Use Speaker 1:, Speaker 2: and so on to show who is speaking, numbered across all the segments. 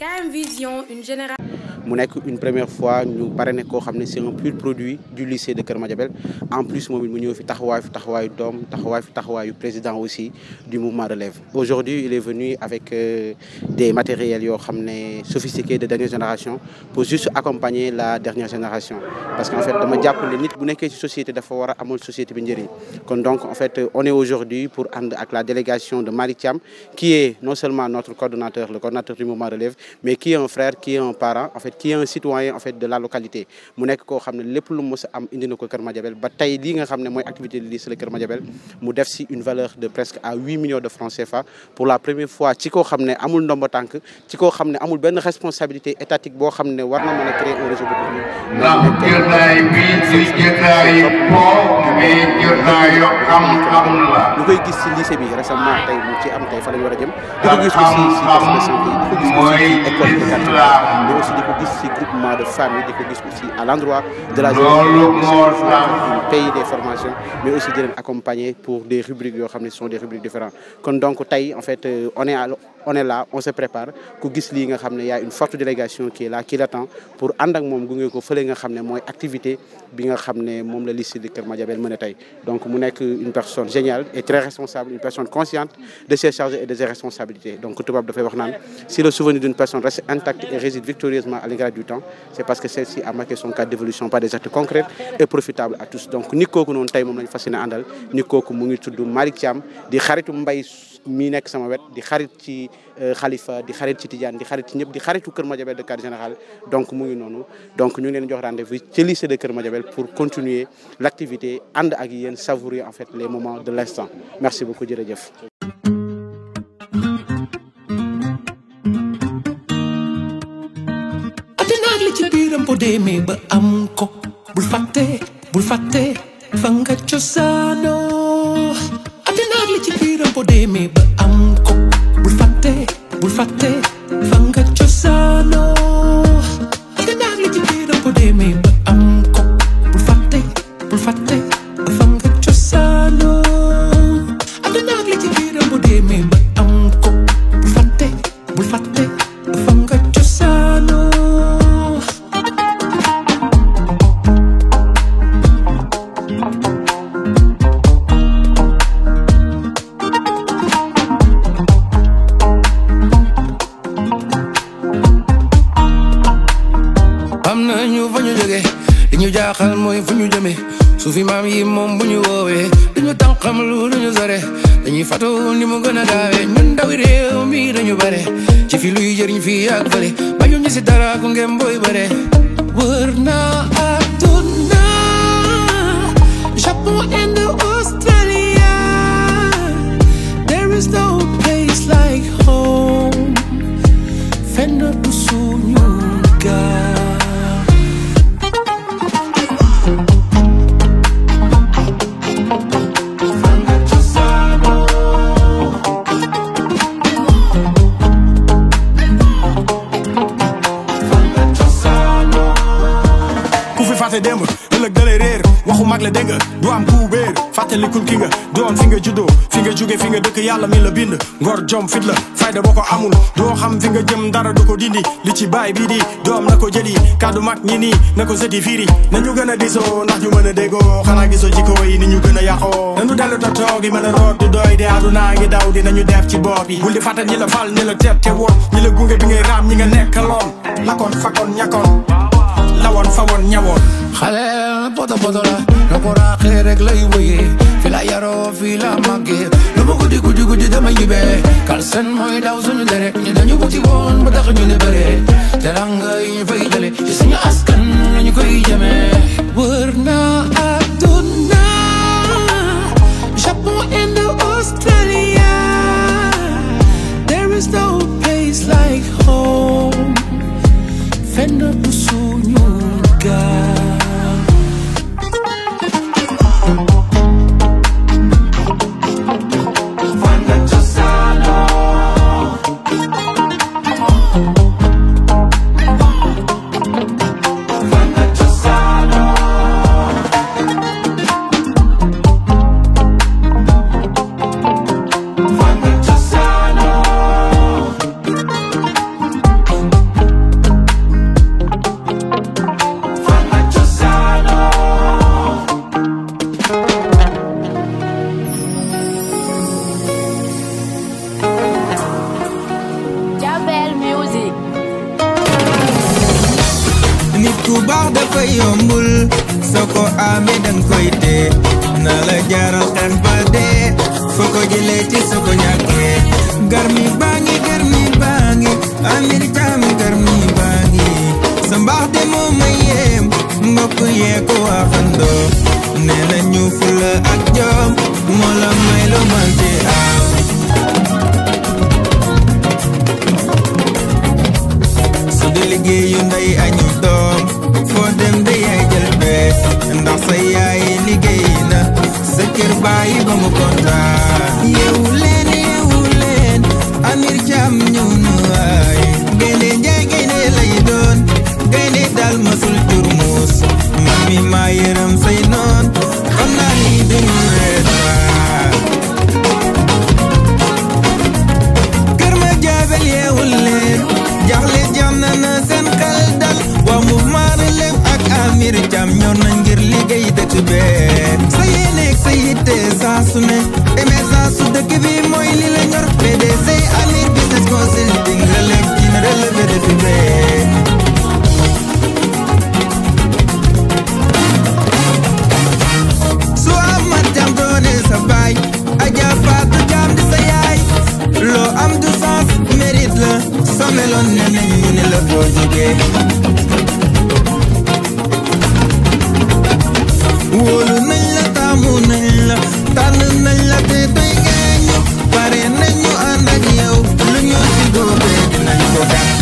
Speaker 1: KM Vision, une génération.
Speaker 2: mu nekk une première fois ñu parrainé koo xam ne c'est un pur produit du lycée de Keur Madiabel en plus moom it mu ñëw fi taxawaayu doom taxawaayu président aussi du mouvement Relève. Aujourd'hui il est venu avec des matériels yoo xam ne sophistiqués de dernière génération pour juste accompagner la dernière génération parce qu'en fait dama jàpp ne nit bu nekkee ci société dafa war a amal société bi njëriñ kon donc en fait on est aujourd'hui pour ànd ak la délégation de Malick Thiam qui est non seulement notre coordonnateur, le coordonnateur du mouvement Relève, mais qui est un frère, qui est un parent, en fait qui est un citoyen en fait de la localité mu nekk koo xam ne lépp lu mos a am indi na ko Keur Madiabel ba tey lii nga xam ne mooy activité de lycée de Keur Madiabel mu def si une valeur de presque à 8 millions de francs CFA pour la première fois ci koo xam ne amul ndombo tànk ci koo xam ne amul benn responsabilité étatique boo xam ne war na mën a créer un réseau bu ñu koy gis ci lycée bi récemment tey mu ci am tey fa la ñu war a jëm di ko gis aussi si poste de santé di ko gis aussi ci école de quartier mais aussi di ko gis ci groupement de famille di ko gis aussi à l'endroit de la jeunesse pays des formations mais aussi di leen accompagner pour des rubriques yoo xam ne ce sont des rubriques différentes kon donc tey en fait on est là on se prépare ku gis lii nga xam ne y a une forte délégation qui est là qui l'attend pour ànd ak moom gunge ko fële nga xam ne mooy activité bi nga xam ne moom la lycée de Keur Madiabel mën a tey donc mu nekk une personne géniale et très responsable une personne consciente de ses charges et de ses responsabilités donc tubaab dafay wax naan si le souvenir d'une personne reste intact et réside victorieusement à l'égard du temps c'est parce que celle-ci a marqué son cadre d'évolution par des actes concrets et profitables à tous donc nit kooku noonu tey moom lañu fas yéene àndal nit kooku mu ngi tudd Malick Thiam di xaritu Mbaye mi nekk sama wet di xarit ci Khalifa di xarit ci Tidiane di xarit ci ñëpp di xaritu Keur Madiabel de cadre général donc mu ngi noonu donc ñu ngi leen jox rendez-vous ci lycée de Keur Madiabel pour continuer l'activité ànd ak yéen savourer en fait les moments de l'instant merci beaucoup jërëjëf.
Speaker 3: Adinaag li ci biiram boo demee ba am ko bul fàtte fa nga cosaanoo adinaag li ci biiram boo demee ba am ko bul fàtte fa nga cosaanoo adinaag li ci biiram boo demee ba am ko bul fàtte fa nga cosaanoo adinaag li ci biiram boo demee ba am ko bul fàtte fa nga cosaanoo li ñu jaaxal mooy fu ñu jëmee suufi maam yi moom bu ñu woowee dañu tànqam lu duñu sore dañuy fatu ni mu gën a gaawee ñun ndawi réew mi dañu bare ci fi luy jëriñ fii ak fële bañu ñu si dara ku ngeen booy bare wër na àdduna Japon and Australia there is no place like home fenn du suñu gaal
Speaker 4: démb ëllëg dalay réer waxu mag la dégg nga du am ku béer fàttalikul ki nga doon fi nga juddoo fi nga jóge fi nga dëkk yàlla mi la bind ngor jom fit la fayda boo ko amul doo xam fi nga jëm dara du ko dindi li ci baay bii di doom na ko jëli kaddu mag ñi nii na ko sëti fiiri nañu gën a disoo ndax ñu mën a déggoo xanaa gisoo jikko yi ni ñu gën a yàqoo nañu dellu ta toog yi mën a root du doy de àdduna ngi daw di nañu def ci bopp yi bul di fàttal ñi la fal ñi la teet te woon ñi la gunge bi ngay raam ñi nga nekkaloon lakkoon fakkoon ñakkoon lawoon fa woon ñawoon
Speaker 3: xale poto la na ko raaxee rek lay wëyee fi la yaroo fi la màggee lu ma guddi dama ñibbee kal seen mooy daw suñu dere ñu dañu wuti woon ba tax ñu ne bëree teranga yi ñu fay jële ci suñu askan lañu koy jëmee wër na àdduna Japon and Australia there is no place like home fenn du suñu gaal
Speaker 1: mbaax dafa yombul soo ko amee dang koy dee na la jaral xeex ba dee foo ko jëlee ci soo ko ñàkkee garmi baa ngi Amir Thiam garmi baa ngi sa mbaax de moo ma yéem mbokk yee ko waxandoo nee na ñu fulla ak jom moo la may loo mante am su dee liggéeyu ndey añu doom foo dem de yaay jël bees ndax sa yaay liggéey na sa kër bàyyi ba mu kontaan yeewu leen Amir Thiam ñëw na waay gaynde njaay gaynde lay doon gaynde dal masul jur muus man mi maa yërëm say noon xam naa ni duñu reet kër ma jaabel yeewul leen jaxle jam na seen xel dal waa mouvement Relève ak Amir Thiam ñor na ngir liggéey dëkk bee sa yéeneeg sa yitte saa su ne émergence su dëkk bi mooy li la ñor PDC Amir Business Consulting Relève dina relever dëkk bee su Amar Thiam doone sa baay Adja Fatou Thiam di sa yaay loo am du sens mérite la soo meloon ne nañ ñu ne la foo jógee wóolu nañ la taamu nañ la tànn nañ la te doy ngeen pare nañ ñu ànd ak yow lu ñu ci góobee dinañ ko def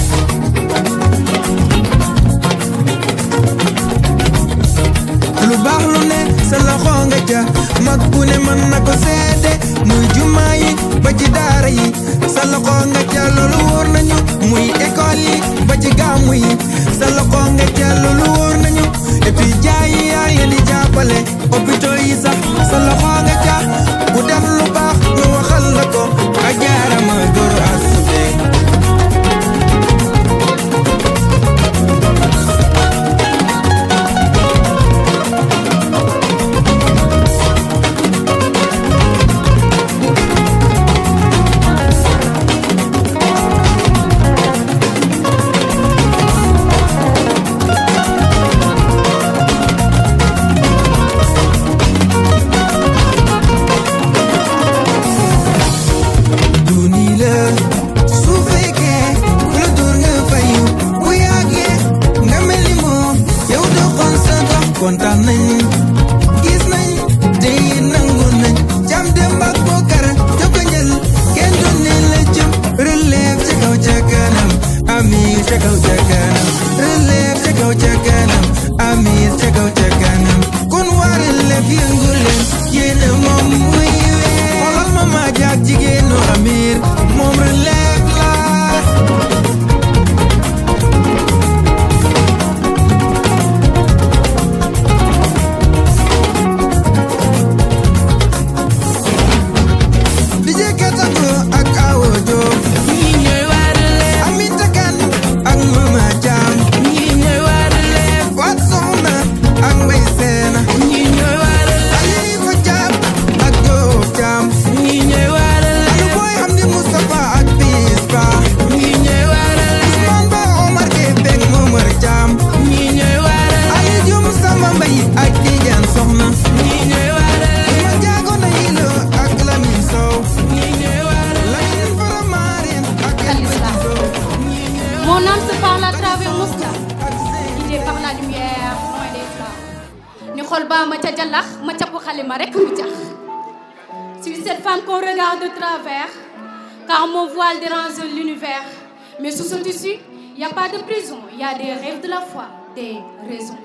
Speaker 1: lu baax lu ne sa loxo nga ca mag bu ne mën na ko seede muy jumaa yi ba ci daara yi sa loxo nga ca loolu wóor nañu muy école yi ba ci gàmmu yi sa loxo nga ca loolu wóor nañu et puis jaay yi yaa leen di jàppale hôpitaux yi sax sa loxo nga ca ku def lu baax ñu waxal la ko a jaarama góor asube kontaan nañ gis nañ te nangu nañ jam dem ak bokkar jokkoñal kenn doon ne la jëm Relève ca kaw ca kanam Amir ca kaw ca kanam Relève ca kaw ca kanam Amir ca kaw ca kanam kon waa Relève yëngu leen yéen moom muy wee xoolal ma maa jaag jigéenu Amir moom Relève la
Speaker 5: suis cette femme qu'on regarde de travers, car mon voile dérange l'univers. Mais sous ce tissu, il n'y a pas de prison, il y a des rêves de la foi, des raisons.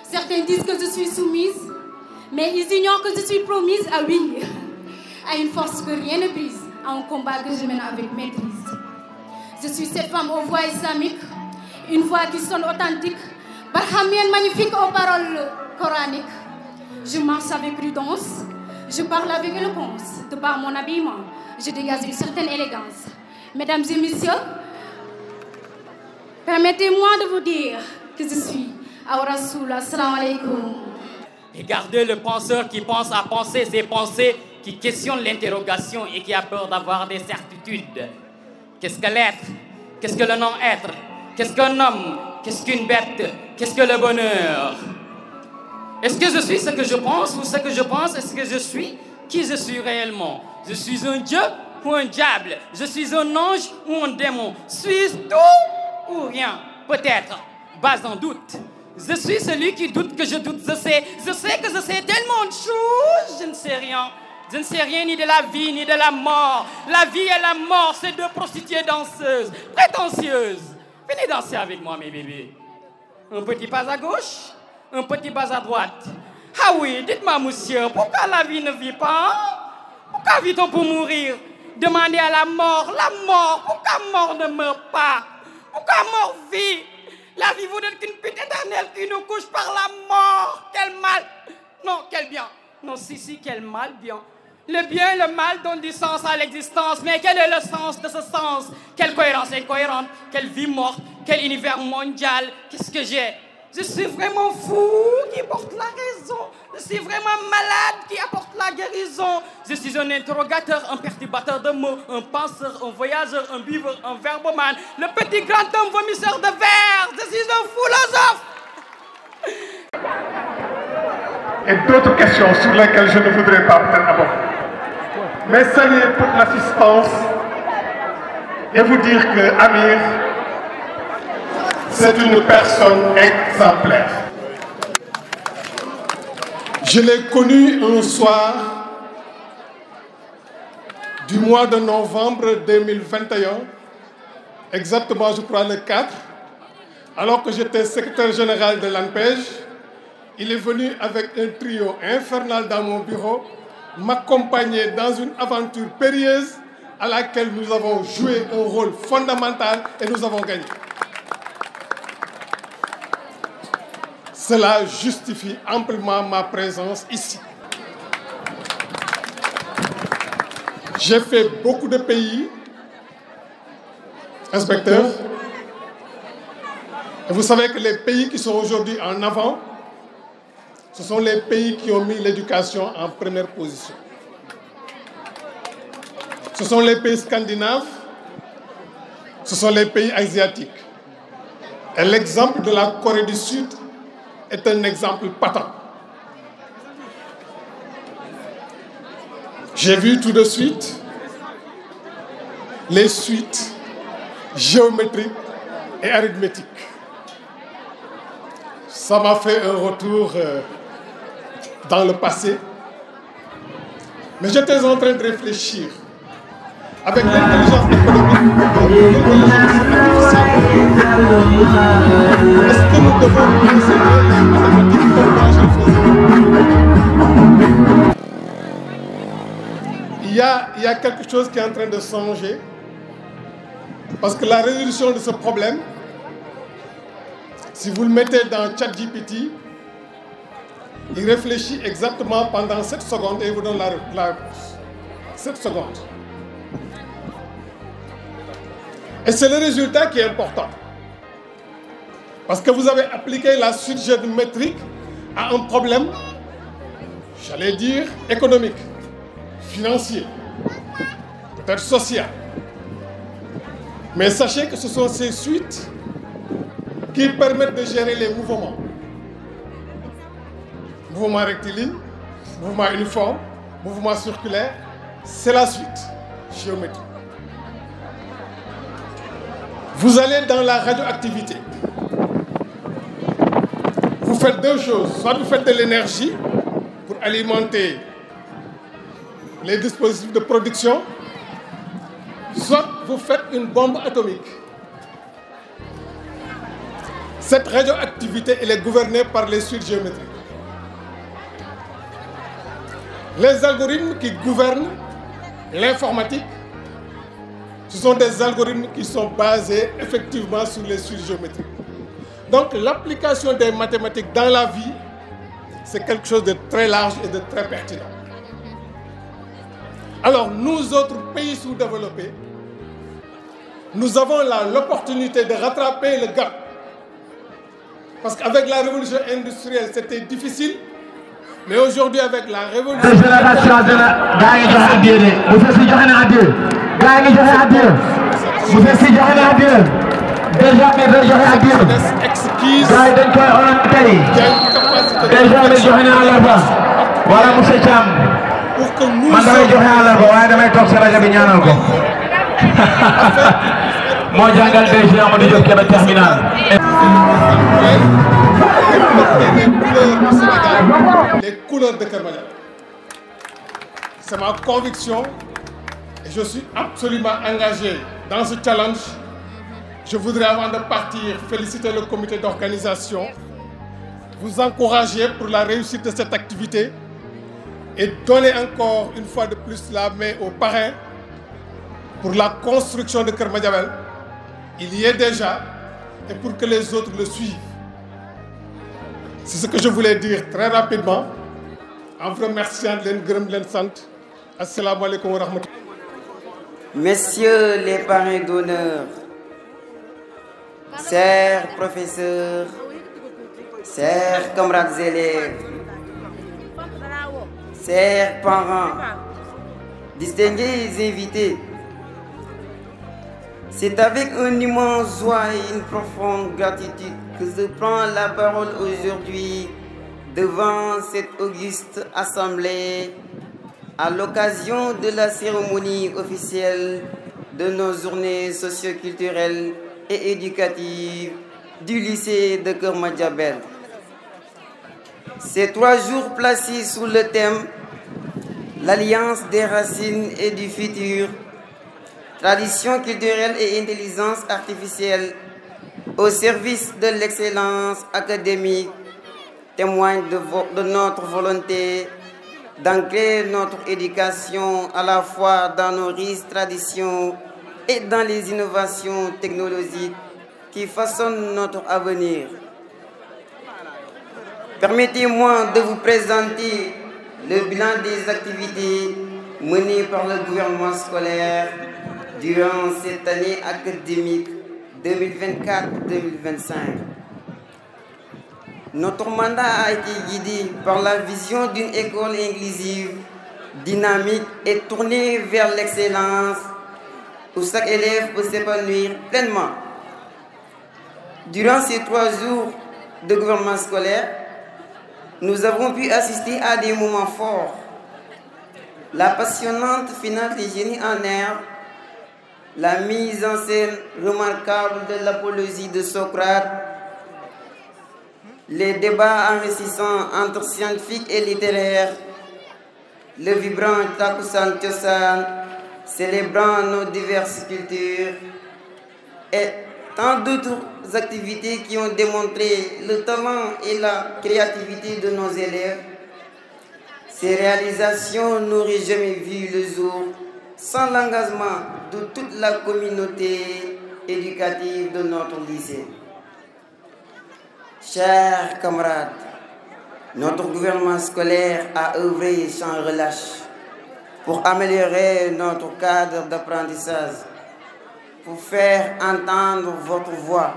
Speaker 5: Certains disent que je suis soumise, mais ils ignorent que je suis promise à Wing, à une force que rien ne brise, à un combat que je mène avec maîtrise. Je suis cette femme aux voix islamiques, une voix qui sonne authentique, barhamienne magnifique aux paroles coraniques. Je marche avec prudence, je parle avec éloquence. De par mon habillement, je dégage une certaine élégance. Mesdames et messieurs, permettez-moi de vous dire que je suis Aourasoul. Assalamu alaikum.
Speaker 6: Regardez le penseur qui pense à penser ses pensées, qui questionne l'interrogation et qui a peur d'avoir des certitudes. Qu'est-ce que l'être? Qu'est-ce que le non-être? Qu'est-ce qu'un homme? Qu'est-ce qu'une bête? Qu'est-ce que le bonheur? Est-ce que je suis ce que je pense ou ce que je pense? Est-ce que je suis qui je suis réellement? Je suis un dieu ou un diable? Je suis un ange ou un démon? Suis-je tout ou rien? Peut-être, bas en doute. Je suis celui qui doute que je doute. Je sais que je sais tellement de choses. Je ne sais rien. Je ne sais rien ni de la vie ni de la mort. La vie et la mort, c'est deux prostituées danseuses, prétentieuses. Venez danser avec moi, mes bébés. Un petit pas à gauche, un petit pas à droite. Ah oui, dites-moi, monsieur, pourquoi la vie ne vit pas? Pourquoi vit-on pour mourir? Demandez à la mort, pourquoi mort ne meurt pas? Pourquoi mort vit? La vie vous donne qu'une pute éternelle qui nous couche par la mort. Quel mal! Non, quel bien! Non, si, quel mal, bien. Le bien et le mal donnent du sens à l'existence, mais quel est le sens de ce sens? Quelle cohérence incohérente? Quelle vie morte? Quel univers mondial? Qu'est-ce que j'ai? Je suis vraiment fou qui porte la raison. Je suis vraiment malade qui apporte la guérison. Je suis un interrogateur, un perturbateur de mots, un penseur, un voyageur, un buveur, un verbomane, le petit grand homme vomisseur de verre. Je suis un philosophe.
Speaker 7: Et d'autres questions sur lesquelles je ne voudrais pas peut-être aborder. Mais saluer toute l'assistance et vous dire que Amir, c'est une personne exemplaire. Je l'ai connu un soir du mois de novembre 2021, exactement je crois le 4, alors que j'étais secrétaire général de l'ANPEJ. Il est venu avec un trio infernal dans mon bureau, m'accompagner dans une aventure périlleuse à laquelle nous avons joué un rôle fondamental et nous avons gagné. Cela justifie amplement ma présence ici. J'ai fait beaucoup de pays, inspecteur, et vous savez que les pays qui sont aujourd'hui en avant, ce sont les pays qui ont mis l'éducation en première position. Ce sont les pays scandinaves, ce sont les pays asiatiques. Et l'exemple de la Corée du Sud est un exemple patent. J'ai vu tout de suite les suites géométriques et arithmétiques. Ça m'a fait un retour dans le passé. Mais j'étais en train de réfléchir avec l'intelligence économique, est-ce que nous devons enseigner les mathématiques comme moi je le faisais? Il y a quelque chose qui est en train de changer, parce que la résolution de ce problème, si vous le mettez dans ChatGPT, il réfléchit exactement pendant 7 secondes et il vous donne la réponse. 7 secondes. Et c'est le résultat qui est important. Parce que vous avez appliqué la suite géométrique à un problème, j'allais dire, économique, financier, peut-être social. Mais sachez que ce sont ces suites qui permettent de gérer les mouvements. Mouvement rectiligne, mouvement uniforme, mouvement circulaire, c'est la suite géométrique. Vous allez dans la radioactivité. Vous faites deux choses. Soit vous faites de l'énergie pour alimenter les dispositifs de production, soit vous faites une bombe atomique. Cette radioactivité, elle est gouvernée par les suites géométriques. Les algorithmes qui gouvernent l'informatique, ce sont des algorithmes qui sont basés effectivement sur les suites géométriques. Donc l'application des mathématiques dans la vie, c'est quelque chose de très large et de très pertinent. Alors nous autres pays sous-développés, nous avons là l'opportunité de rattraper le gap. Parce qu'avec la révolution industrielle, c'était difficile. Mais aujourd'hui, avec la révolution...
Speaker 8: déjà mais day joxe ak yéen.
Speaker 7: exquise.
Speaker 8: gars yi dañ koy xoolal tey.
Speaker 7: Qui a une capacité
Speaker 8: déjà mais joxe na àllarba. voilà monsieur Thiam.
Speaker 7: pour que nous
Speaker 8: man damay joxe àllarba waaye damay toog si rajo bi ñaanal ko. moo jàngal DG Amadou Diop Kébé terminal.
Speaker 7: les couleurs de Keur Madiabel. C'est ma conviction et je suis absolument engagé dans ce challenge. Je voudrais, avant de partir, féliciter le comité d'organisation, vous encourager pour la réussite de cette activité et donner encore une fois de plus la main aux parrains pour la construction de Keur Madiabel. Il y est déjà et pour que les autres le suivent. C'est ce que je voulais dire très rapidement en vous remerciant de l'Engrum Lensant. Assalamu alaikum wa rahmatullahi.
Speaker 9: Messieurs les parrains d'honneur, chers professeurs, chers camarades élèves, chers parents, distingués invités, c'est avec une immense joie et une profonde gratitude que je prends la parole aujourd'hui devant cette auguste assemblée à l'occasion de la cérémonie officielle de nos journées socio-culturelles et éducatives du lycée de Keur Madiabel. Ces 3 jours placés sous le thème « L'alliance des racines et du futur », tradition culturelle et intelligence artificielle au service de l'excellence académique témoignent de notre volonté d'ancrer notre éducation à la fois dans nos riches traditions et dans les innovations technologiques qui façonnent notre avenir. Permettez-moi de vous présenter le bilan des activités menées par le gouvernement scolaire durant cette année académique 2024-2025. Notre mandat a été guidé par la vision d'une école inclusive, dynamique et tournée vers l'excellence, où chaque élève peut s'épanouir pleinement. Durant ces 3 jours de gouvernement scolaire, nous avons pu assister à des moments forts. La passionnante finale des génies en herbe, la mise en scène remarquable de l'apologie de Socrate, les débats enrichissants entre scientifiques et littéraires, le vibrant Takusan Tiosan, célébrant nos diverses cultures, et tant d'autres activités qui ont démontré le talent et la créativité de nos élèves. Ces réalisations n'auraient jamais vu le jour sans l'engagement de toute la communauté éducative de notre lycée. Chers camarades, notre gouvernement scolaire a œuvré sans relâche pour améliorer notre cadre d'apprentissage, pour faire entendre votre voix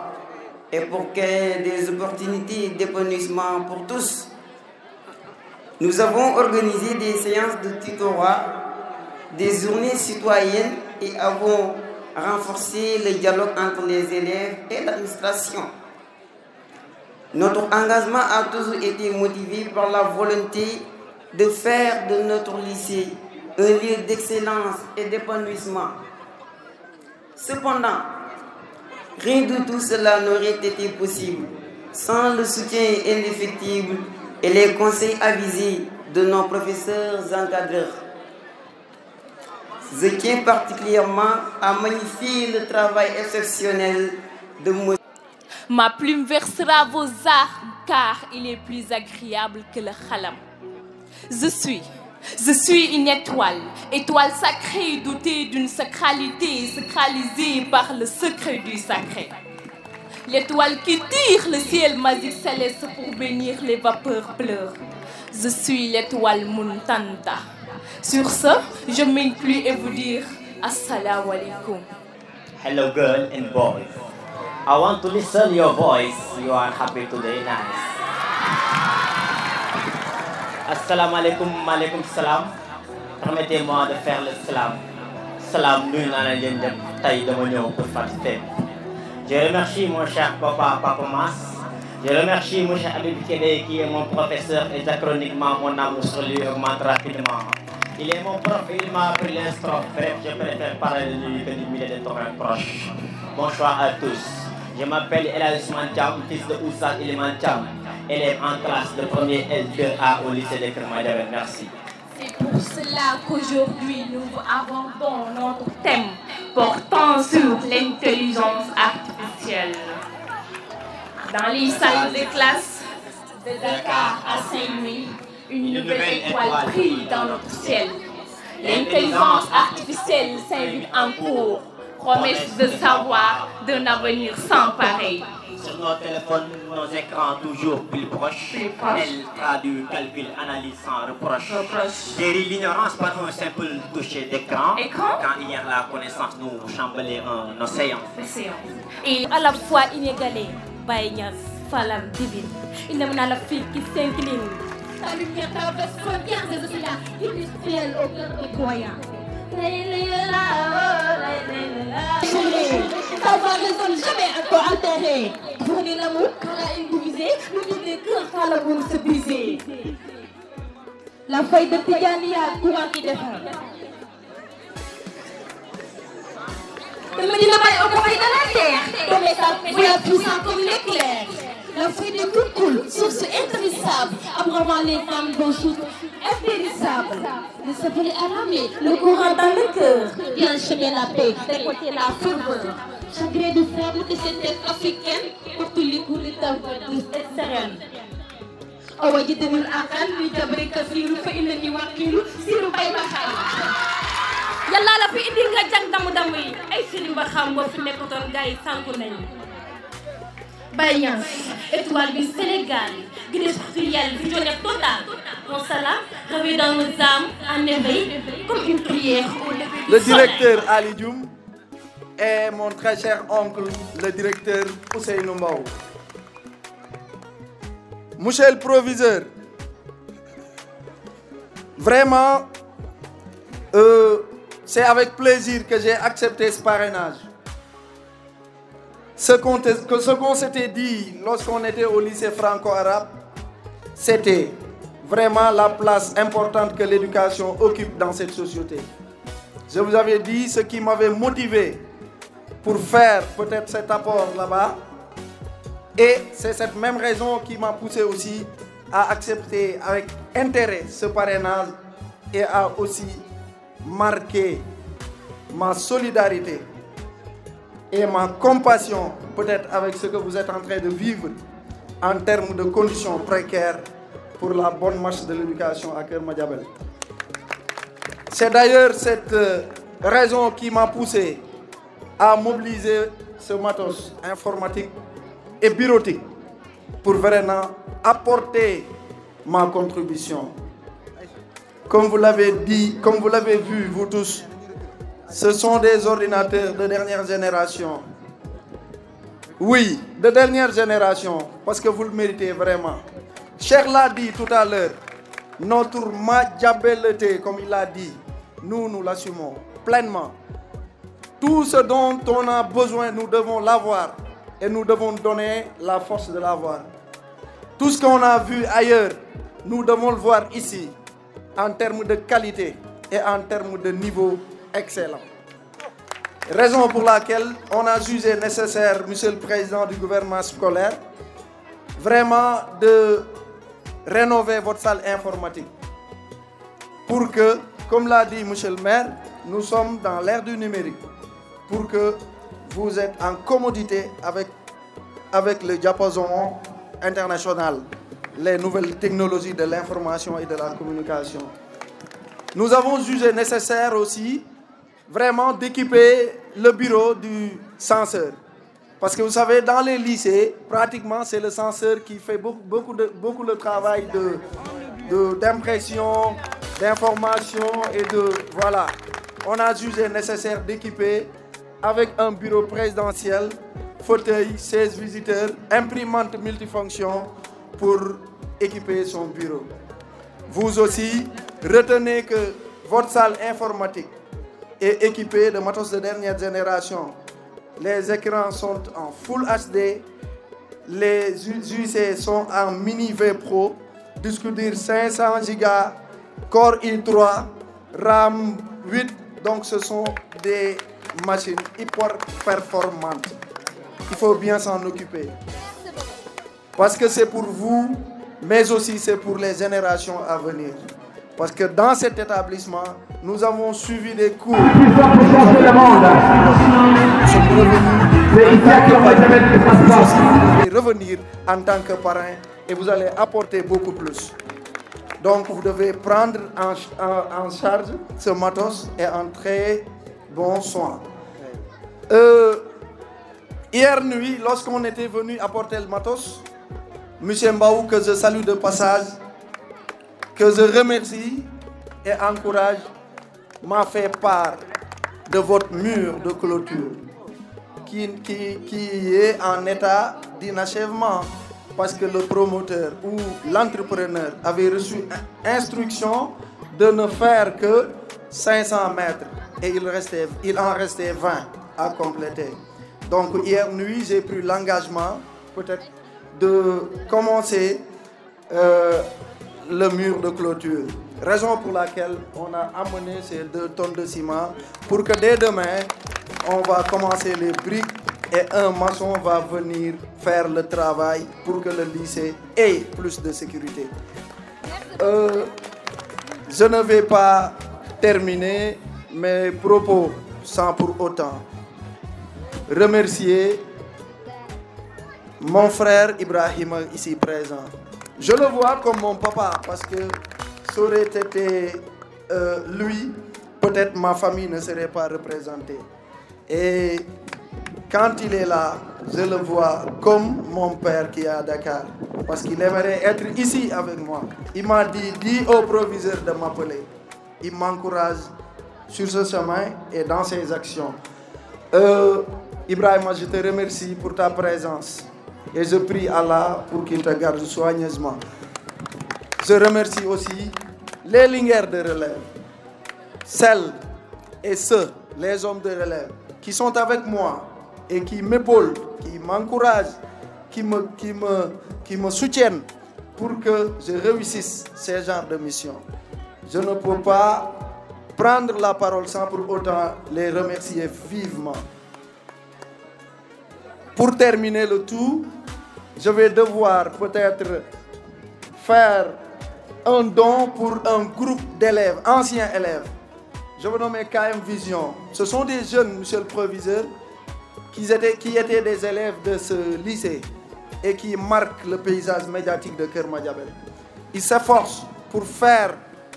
Speaker 9: et pour créer des opportunités d'épanouissement pour tous. Nous avons organisé des séances de tutorat, des journées citoyennes et avons renforcé le dialogue entre les élèves et l'administration. Notre engagement a toujours été motivé par la volonté de faire de notre lycée un lieu d'excellence et d'épanouissement. Cependant, rien de tout cela n'aurait été possible sans le soutien indéfectible et les conseils avisés de nos professeurs encadreurs. Je tiens particulièrement à magnifier le travail exceptionnel de M.
Speaker 10: Ma plume versera vos armes car il est plus agréable que le khalam. Je suis une étoile, étoile sacrée dotée d'une sacralité sacralisée par le secret du sacré. L'étoile qui tire le ciel magique céleste pour bénir les vapeurs pleures. Je suis l'étoile Muntanta. Sur ce, je m'inclus et vous dire Assalamu alaikum.
Speaker 11: Hello girl and boys. I want to listen your voice. You are happy today, nice. Assalamu alaikum, maaleykum salam. Permettez-moi de faire le salam. Salam, nuyu naa leen ñëpp tey dama ñëw pour participer. Je remercie mon cher Papa Mas. Je remercie mon cher Habib Kébé qui est mon professeur et diachroniquement mon amour sur lui augmente rapidement. Il est mon prof et il m'a appris les strophes. Bref, je préfère parler de lui que du milieu des torrents proches. Bonsoir à tous. Je m'appelle Elal Ousmane Thiam, fils de Oussad Iliman Thiam, élève en classe de 1er L2A au lycée de Keur Madiabel. Merci.
Speaker 10: C'est pour cela qu'aujourd'hui nous abordons notre thème portant sur l'intelligence artificielle. Dans les salles de classe de Dakar à Saint-Louis, une nouvelle étoile brille dans notre ciel. L'intelligence artificielle s'invite en cours, promesse de savoir d'un avenir sans pareil.
Speaker 11: Sur nos téléphones, nos écrans toujours plus proches, elle traduit, calcule, analyse sans reproche. Guérit l'ignorance par un simple toucher d'écran. Quand il y a la connaissance, nous chambler un océan.
Speaker 10: Et à la fois inégalé, Baïnias, Falam divine, il n'aime pas la fille qui s'incline. Sa lumière traverse frontières des océans, industriels au cœur des croyants. Savoir raisonne jamais encore altéré. Prenez l'amour quand la haine divisée, l'unité des cœurs quand l'amour se brisait. La feuille de Tigania, courant qui défend. Le Medina Baye au café de la terre, ton métal voyage puissant comme l'éclair. La feuille de tout coule, source intarissable, abreuvant les âmes d'un chute impérissable. Le savoir à l'armée, le courant dans le cœur, bien chemin la paix, récolter la ferveur. Chagrin de faible de cette terre africaine, pour tous les coups de ta voix douce et sereine. Awaji demul akan, lui jabri kasiru, fa inani wakilu, siru bay bakay. Yalla la fi indi nga jang damu yi ay sëriñ ba xam bo fi nekkoon gaay sanku nañ Baïnias, étoile du Sénégal, guide spirituelle, visionnaire total. Mon salam, réveille dans nos âmes, en éveil, comme une prière au lever du
Speaker 12: Le
Speaker 10: soleil.
Speaker 12: directeur Ali Dioum et mon très cher oncle, le directeur Ousseynou Mbow. Monsieur le proviseur, vraiment, c'est avec plaisir que j'ai accepté ce parrainage. Ce qu'on s'était dit lorsqu'on était au lycée franco-arabe, c'était vraiment la place importante que l'éducation occupe dans cette société. Je vous avais dit ce qui m'avait motivé pour faire peut-être cet apport là-bas. Et c'est cette même raison qui m'a poussé aussi à accepter avec intérêt ce parrainage et à aussi marquer ma solidarité et ma compassion peut-être avec ce que vous êtes en train de vivre en termes de conditions précaires pour la bonne marche de l'éducation à Keur Madiabel. C'est d'ailleurs cette raison qui m'a poussé à mobiliser ce matos informatique et bureautique pour vraiment apporter ma contribution. Comme vous l'avez dit, comme vous l'avez vu vous tous, ce sont des ordinateurs de dernière génération. Oui, de dernière génération, parce que vous le méritez vraiment. Cher l'a dit tout à l'heure, notre madiabelleté, comme il l'a dit, nous l'assumons pleinement. Tout ce dont on a besoin, nous devons l'avoir et nous devons donner la force de l'avoir. Tout ce qu'on a vu ailleurs, nous devons le voir ici, en termes de qualité et en termes de niveau excellent. Raison pour laquelle on a jugé nécessaire, Monsieur le Président du gouvernement scolaire, vraiment de rénover votre salle informatique. Pour que, comme l'a dit Monsieur le maire, nous sommes dans l'ère du numérique. Pour que vous êtes en commodité avec le diapason international, les nouvelles technologies de l'information et de la communication. Nous avons jugé nécessaire aussi vraiment d'équiper le bureau du censeur. Parce que vous savez, dans les lycées, pratiquement c'est le censeur qui fait beaucoup de travail d'impression, d'information et de... Voilà. On a jugé nécessaire d'équiper avec un bureau présidentiel, fauteuil, 16 visiteurs, imprimante multifonction pour équiper son bureau. Vous aussi, retenez que votre salle informatique est équipée de matos de dernière génération. les écrans sont en Full HD, les UC sont en Mini V Pro, disque dur 500 Go, Core i3, RAM 8, donc ce sont des machines hyper performantes. Il faut bien s'en occuper. Parce que c'est pour vous, mais aussi c'est pour les générations à venir. Parce que dans cet établissement, nous avons suivi des cours. Nous sommes revenus en tant que parrain et vous allez apporter beaucoup plus. Donc vous devez prendre en charge ce matos et en très bon soin. Hier nuit, lorsqu'on était venu apporter le matos, M. Mbaou, que je salue de passage, que je remercie et encourage, m'a fait part de votre mur de clôture qui est en état d'inachèvement parce que le promoteur ou l'entrepreneur avait reçu instruction de ne faire que 500 mètres et il en restait 20 à compléter. Donc hier nuit, j'ai pris l'engagement peut-être de commencer le mur de clôture. Raison pour laquelle on a amené ces 2 tonnes de ciment pour que dès demain, on va commencer les briques et un maçon va venir faire le travail pour que le lycée ait plus de sécurité. Je ne vais pas terminer mes propos sans pour autant remercier mon frère Ibrahim ici présent. Je le vois comme mon papa parce que ça aurait été lui, peut-être ma famille ne serait pas représentée. Et quand il est là, je le vois comme mon père qui est à Dakar parce qu'il aimerait être ici avec moi. Il m'a dit, dis au proviseur de m'appeler. Il m'encourage sur ce chemin et dans ses actions. Ibrahim, je te remercie pour ta présence. Et je prie Allah pour qu'il te garde soigneusement. Je remercie aussi les lignes de relève, celles et ceux, les hommes de relève, qui sont avec moi et qui m'épaulent, qui m'encouragent, qui me soutiennent pour que je réussisse ces genres de missions. Je ne peux pas prendre la parole sans pour autant les remercier vivement. Pour terminer le tout, je vais devoir peut-être faire un don pour un groupe d'élèves, anciens élèves. Je vais nommer KM Vision. Ce sont des jeunes, monsieur le proviseur, qui étaient des élèves de ce lycée et qui marquent le paysage médiatique de Keur Madiabel. Ils s'efforcent pour faire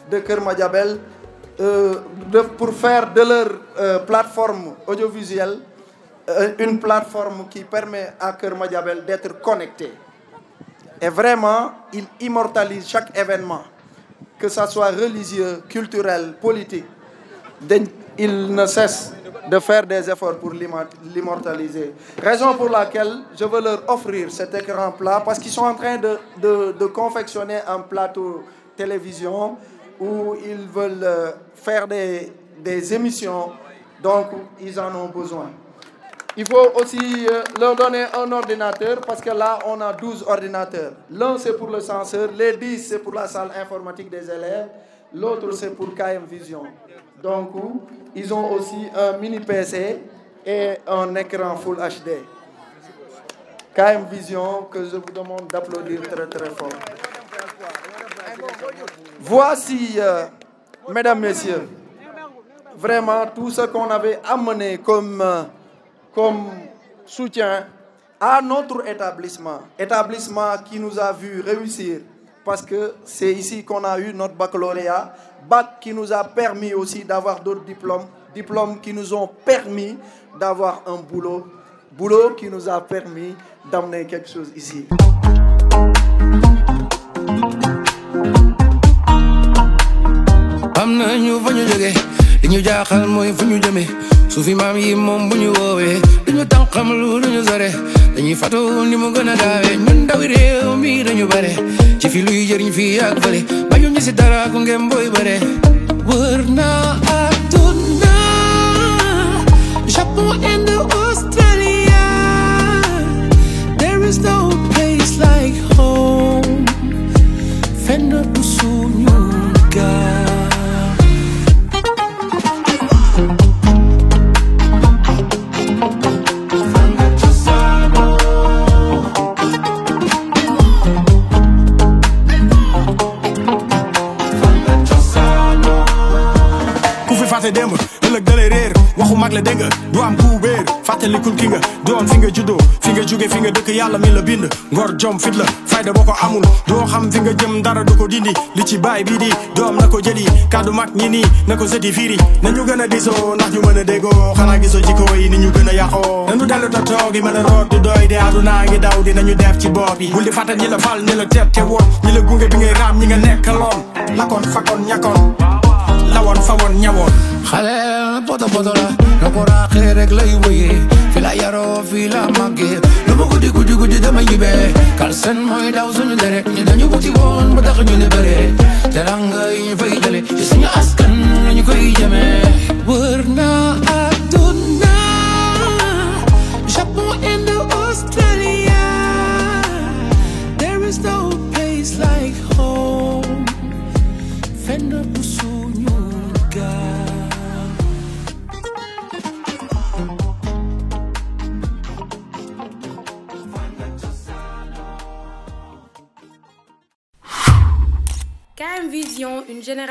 Speaker 12: de Keur Madiabel, pour faire de leur plateforme audiovisuelle une plateforme qui permet à Keur Madiabel d'être connecté. Et vraiment, il immortalise chaque événement, que ce soit religieux, culturel, politique. Il ne cesse de faire des efforts pour l'immortaliser. Raison pour laquelle je veux leur offrir cet écran plat, parce qu'ils sont en train de confectionner un plateau télévision où ils veulent faire des émissions, donc ils en ont besoin. Il faut aussi leur donner un ordinateur parce que là, on a 12 ordinateurs. L'un, c'est pour le censeur, les 10, c'est pour la salle informatique des élèves, l'autre, c'est pour KM Vision. Donc, ils ont aussi un mini PC et un écran Full HD. KM Vision, que je vous demande d'applaudir très très fort. Voici, mesdames, messieurs, vraiment tout ce qu'on avait amené comme soutien à notre établissement qui nous a vu réussir parce que c'est ici qu'on a eu notre baccalauréat, bac qui nous a permis aussi d'avoir d'autres diplômes qui nous ont permis d'avoir un boulot qui nous a permis d'amener quelque chose ici.
Speaker 3: ñu jaaxal mooy fu ñu jëmee su fi maam yi moom bu ñu woowee dañu tànk xam lu duñu sore dañuy fatu ni mu gën a gaawee ñun ndawi réew mi dañu bare ci fi luy jëriñ fii ak fële bañu ñu si dara ku ngeen booy bare wër naa àdduna Japon Inde Australie
Speaker 4: mag la dégg nga du am ku béer fàttalikul ki nga doon fi nga juddoo fi nga jóge fi nga dëkk yàlla mi la bind ngor jom fit la fayda boo ko amul doo xam fi nga jëm dara du ko dindi li ci baay bii di doom na ko jëli kaddu mag ñi nii na ko sëti fiiri nañu gën a disoo ndax ñu mën a déggoo xanaa gisoo jikko yi ni ñu gën a yàqoo nañu dellu ta toog yi mën a root du doy de aduna ngi daw di nañu def ci bopp yi bul di fàtte ñi la fal ñi la teet te woon ñi la gunge bi ngay raam ñi nga nekkaloon lakoon fakkoon ñakkoon lawoon fa woon ñawoon
Speaker 3: xale poto poto la na ko raaxee rek lay wëyee fi la yaroo fi la màggee lu ma guddi guddi guddi dama yibee kalsen mooy daw suñu deret ñi dañu wuti woon ba tax ñu ne bëree teranga yi ñu fay jële ci suñu askan lañu koy jëmee wër na àdduna Japon and Australia there is no place like home fenn bu suñu gaal
Speaker 13: KM Vision, une génération